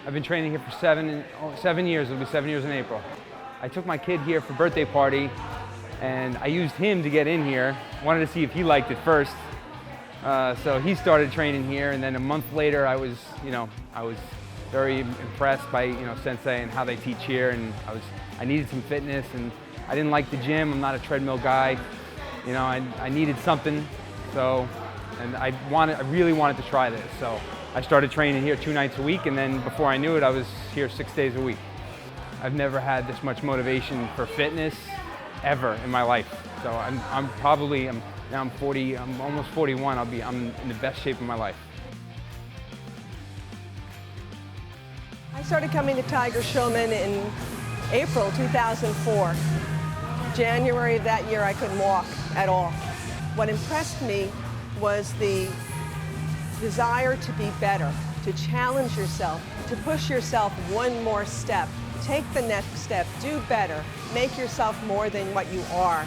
I've been training here for 7 years. It'll be 7 years in April. I took my kid here for a birthday party, and I used him to get in here. Wanted to see if he liked it first. So he started training here, and then a month later, I was very impressed by Sensei and how they teach here, and I needed some fitness, and I didn't like the gym. I'm not a treadmill guy. I needed something, and I really wanted to try this. So I started training here 2 nights a week, and then before I knew it, I was here 6 days a week. I've never had this much motivation for fitness ever in my life. So I'm 40. I'm almost 41. I'm in the best shape of my life. I started coming to Tiger Schulmann in April 2004. January of that year, I couldn't walk at all. What impressed me was the desire to be better, to challenge yourself, to push yourself one more step. Take the next step, do better, make yourself more than what you are.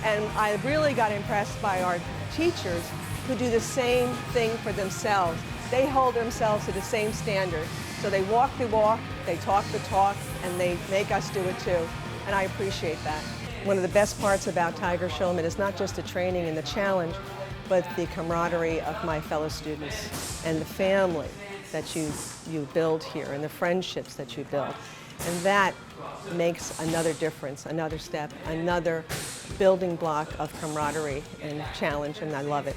And I really got impressed by our teachers who do the same thing for themselves. They hold themselves to the same standard. So they walk the walk, they talk the talk, and they make us do it too. And I appreciate that. One of the best parts about Tiger Schulmann is not just the training and the challenge, but the camaraderie of my fellow students and the family that you build here and the friendships that you build. And that makes another difference, another step, another building block of camaraderie and challenge, and I love it.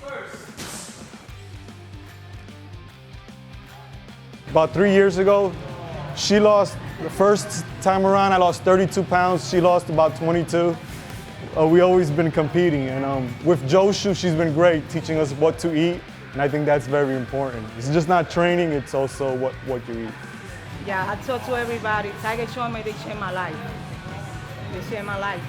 About 3 years ago, she lost, the first time around I lost 32 pounds, she lost about 22. We always been competing, and with Joshu, she's been great teaching us what to eat, and I think that's very important. It's just not training, it's also what you eat. Yeah, I talk to everybody. Tiger Schulmann, they changed my life. They changed my life.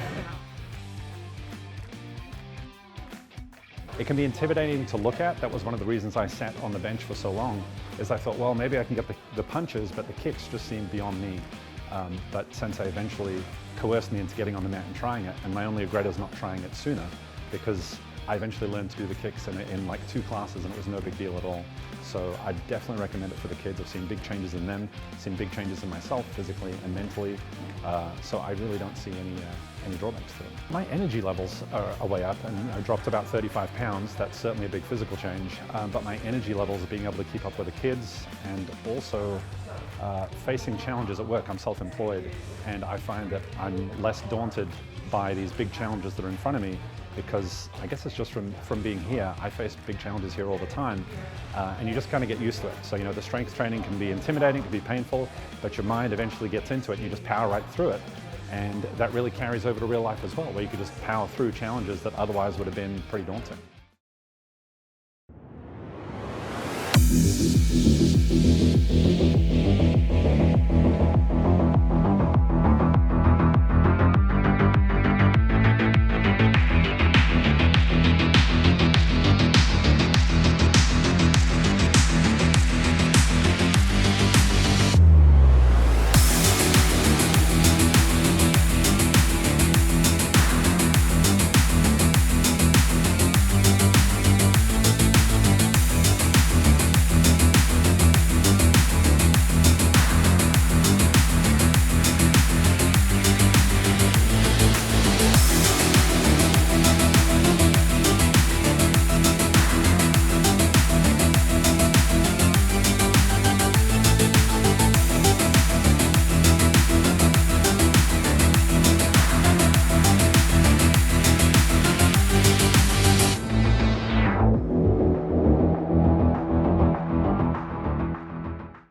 It can be intimidating to look at. That was one of the reasons I sat on the bench for so long, is I thought, well, maybe I can get the punches, but the kicks just seemed beyond me. But Sensei eventually coerced me into getting on the mat and trying it, and my only regret is not trying it sooner, because I eventually learned to do the kicks in like 2 classes, and it was no big deal at all. So I definitely recommend it for the kids. I've seen big changes in them, seen big changes in myself physically and mentally. So I really don't see any drawbacks to them. My energy levels are way up, and I dropped about 35 pounds. That's certainly a big physical change. But my energy levels of being able to keep up with the kids, and also facing challenges at work. I'm self-employed, and I find that I'm less daunted by these big challenges that are in front of me, because I guess it's just from being here. I face big challenges here all the time, and you just kind of get used to it. So the strength training can be intimidating, can be painful, but your mind eventually gets into it and you just power right through it. And that really carries over to real life as well, where you could just power through challenges that otherwise would have been pretty daunting.